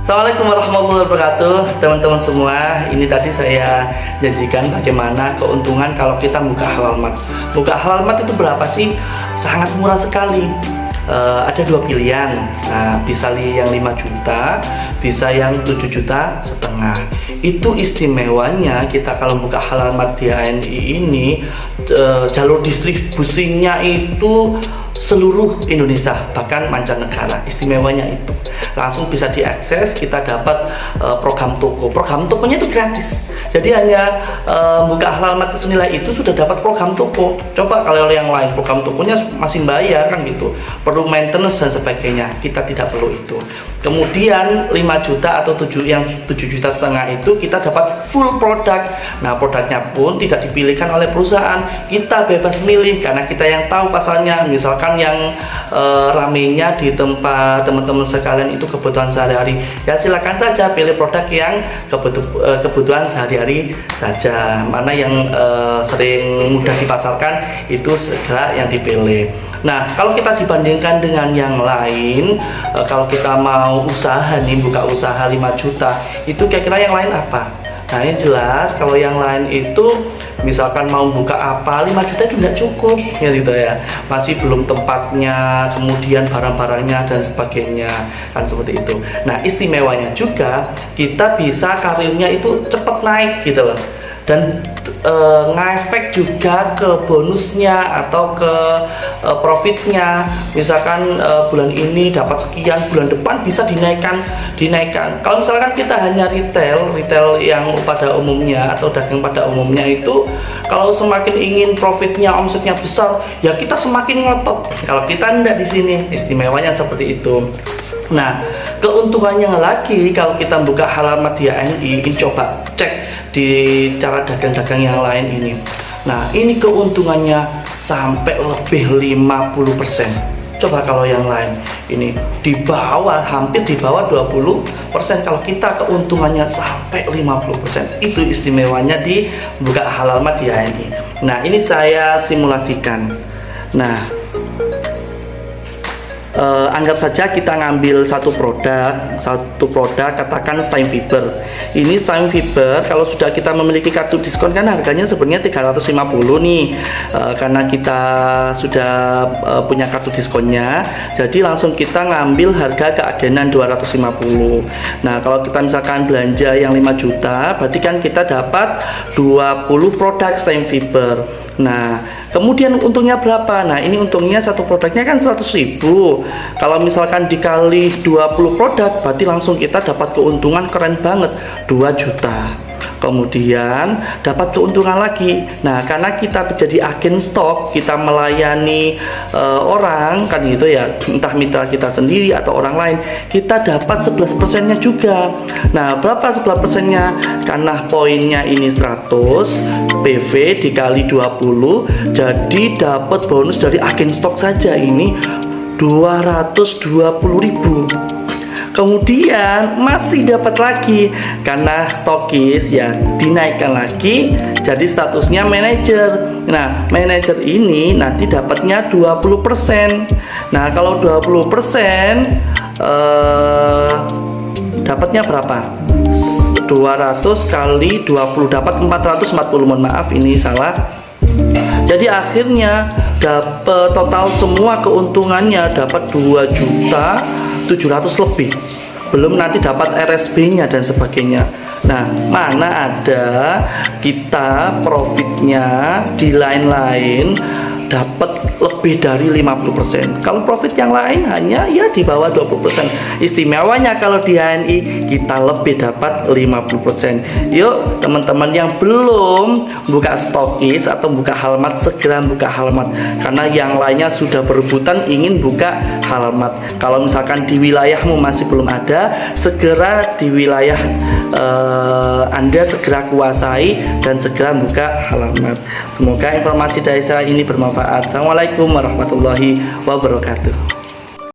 Assalamualaikum warahmatullahi wabarakatuh, teman-teman semua. Ini tadi saya janjikan bagaimana keuntungan kalau kita buka Halalmat. Buka Halalmat itu berapa sih? Sangat murah sekali. Ada dua pilihan. Nah, bisa yang 5 juta, bisa yang 7,5 juta. Itu istimewanya kita kalau buka Halalmat di HNI ini, jalur distribusinya itu seluruh Indonesia, bahkan mancanegara. Istimewanya itu langsung bisa diakses. Kita dapat program toko. Program tokonya itu gratis. Jadi hanya buka Halalmat senilai itu sudah dapat program toko. Coba kalau yang lain program tokonya masih bayar kan gitu, perlu maintenance dan sebagainya. Kita tidak perlu itu. Kemudian 5 juta atau 7,5 juta itu kita dapat full produk. Nah, produknya pun tidak dipilihkan oleh perusahaan, kita bebas milih karena kita yang tahu pasalnya. Misalkan yang ramenya di tempat teman-teman sekalian itu kebutuhan sehari-hari, ya silakan saja pilih produk yang kebutuhan sehari-hari saja. Mana yang sering mudah dipasarkan itu segera yang dipilih. Nah, kalau kita dibandingkan dengan yang lain, kalau kita mau usaha nih, buka usaha 5 juta, itu kira-kira yang lain apa? Nah, yang jelas kalau yang lain itu misalkan mau buka apa, 5 juta itu nggak cukup ya gitu ya, masih belum tempatnya, kemudian barang-barangnya dan sebagainya, kan seperti itu. Nah, istimewanya juga kita bisa karirnya itu cepat naik gitu loh, dan ngefek juga ke bonusnya atau ke profitnya. Misalkan bulan ini dapat sekian, bulan depan bisa dinaikkan. Kalau misalkan kita hanya retail yang pada umumnya atau dagang pada umumnya itu, kalau semakin ingin profitnya, omsetnya besar, ya kita semakin ngotot. Kalau kita enggak di sini, istimewanya seperti itu. Nah, keuntungannya lagi kalau kita buka Halalmat di HNI, coba cek di cara dagang-dagang yang lain ini. Nah, ini keuntungannya sampai lebih 50%. Coba kalau yang lain ini di bawah, hampir di bawah 20%. Kalau kita keuntungannya sampai 50%. Itu istimewanya di buka Halalmat di HNI. Nah, ini saya simulasikan. Nah, anggap saja kita ngambil satu produk katakan Steam Fiber. Ini Steam Fiber kalau sudah kita memiliki kartu diskon kan harganya sebenarnya 350 nih, karena kita sudah punya kartu diskonnya, jadi langsung kita ngambil harga keagenan 250. Nah, kalau kita misalkan belanja yang 5 juta, berarti kan kita dapat 20 produk Steam Fiber. Nah, kemudian untungnya berapa? Nah, ini untungnya satu produknya kan 100.000. Kalau misalkan dikali 20 produk, berarti langsung kita dapat keuntungan keren banget, 2 juta. Kemudian dapat keuntungan lagi. Nah, karena kita menjadi agen stok, kita melayani orang kan gitu ya, entah mitra kita sendiri atau orang lain, kita dapat 11%-nya juga. Nah, berapa 11%-nya? Karena poinnya ini 100 PV dikali 20, jadi dapat bonus dari agen stok saja ini 220.000. Kemudian masih dapat lagi karena stokis ya, dinaikkan lagi jadi statusnya manajer. Nah, manajer ini nanti dapatnya 20%. Nah, kalau 20% dapatnya berapa? 200 kali 20 dapat 440. Mohon maaf ini salah. Jadi akhirnya dapat total semua keuntungannya dapat 2.700.000 lebih. Belum nanti dapat RSB-nya dan sebagainya. Nah, mana ada kita profitnya di lain-lain dapat lebih dari 50%. Kalau profit yang lain hanya ya di bawah 20%. Istimewanya kalau di HNI kita lebih dapat 50%. Yuk teman-teman yang belum buka stokis atau buka Halalmat, segera buka Halalmat, karena yang lainnya sudah berebutan ingin buka Halalmat. Kalau misalkan di wilayahmu masih belum ada, segera di wilayah Anda segera kuasai dan segera buka Halalmat. Semoga informasi dari saya ini bermanfaat. Assalamualaikum warahmatullahi wabarakatuh.